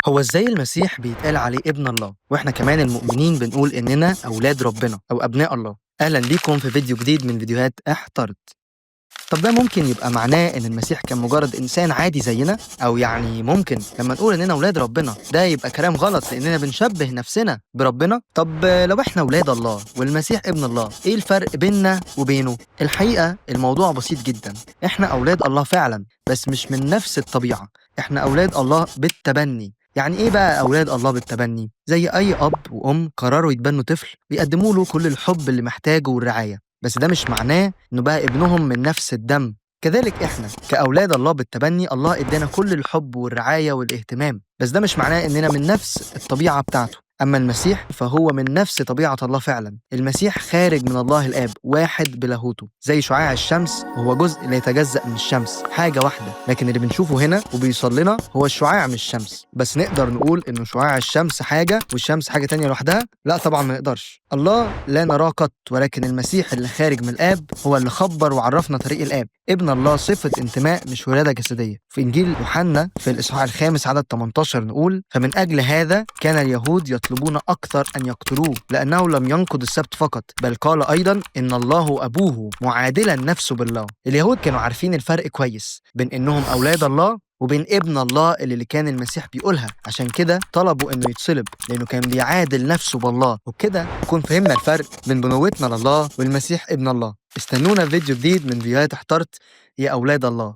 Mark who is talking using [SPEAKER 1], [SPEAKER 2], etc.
[SPEAKER 1] هو ازاي المسيح بيتقال عليه ابن الله واحنا كمان المؤمنين بنقول اننا اولاد ربنا او ابناء الله؟ اهلا بيكم في فيديو جديد من فيديوهات احترت. طب ده ممكن يبقى معناه ان المسيح كان مجرد انسان عادي زينا؟ او يعني ممكن لما نقول اننا اولاد ربنا ده يبقى كلام غلط لاننا بنشبه نفسنا بربنا؟ طب لو احنا اولاد الله والمسيح ابن الله، ايه الفرق بيننا وبينه؟ الحقيقة الموضوع بسيط جدا. احنا اولاد الله فعلا، بس مش من نفس الطبيعة. احنا اولاد الله بالتبني. يعني ايه بقى اولاد الله بالتبني؟ زي اي اب وام قرروا يتبنوا طفل ويقدموا له كل الحب اللي محتاجه والرعاية، بس ده مش معناه انه بقى ابنهم من نفس الدم. كذلك احنا كاولاد الله بالتبني، الله ادانا كل الحب والرعاية والاهتمام، بس ده مش معناه اننا من نفس الطبيعة بتاعته. اما المسيح فهو من نفس طبيعة الله فعلا. المسيح خارج من الله الاب، واحد بلاهوته، زي شعاع الشمس وهو جزء لا يتجزأ من الشمس، حاجة واحدة. لكن اللي بنشوفه هنا وبيوصل لنا هو الشعاع مش الشمس. بس نقدر نقول انه شعاع الشمس حاجة والشمس حاجة تانية لوحدها؟ لا طبعا ما نقدرش. الله لا نراه قط، ولكن المسيح اللي خارج من الاب هو اللي خبر وعرفنا طريق الاب. ابن الله صفة انتماء مش ولادة جسدية. في انجيل يوحنا في الاصحاح الخامس عدد 18 نقول: فمن اجل هذا كان اليهود يطلبون اكثر ان يقتلوه، لانه لم ينقض السبت فقط، بل قال ايضا ان الله ابوه معادلا نفسه بالله. اليهود كانوا عارفين الفرق كويس بين انهم اولاد الله وبين ابن الله اللي كان المسيح بيقولها، عشان كده طلبوا انه يتصلب لانه كان بيعادل نفسه بالله. وبكده نكون فهمنا الفرق بين بنوتنا لله والمسيح ابن الله. استنونا في فيديو جديد من فيديوهات احترت يا اولاد الله.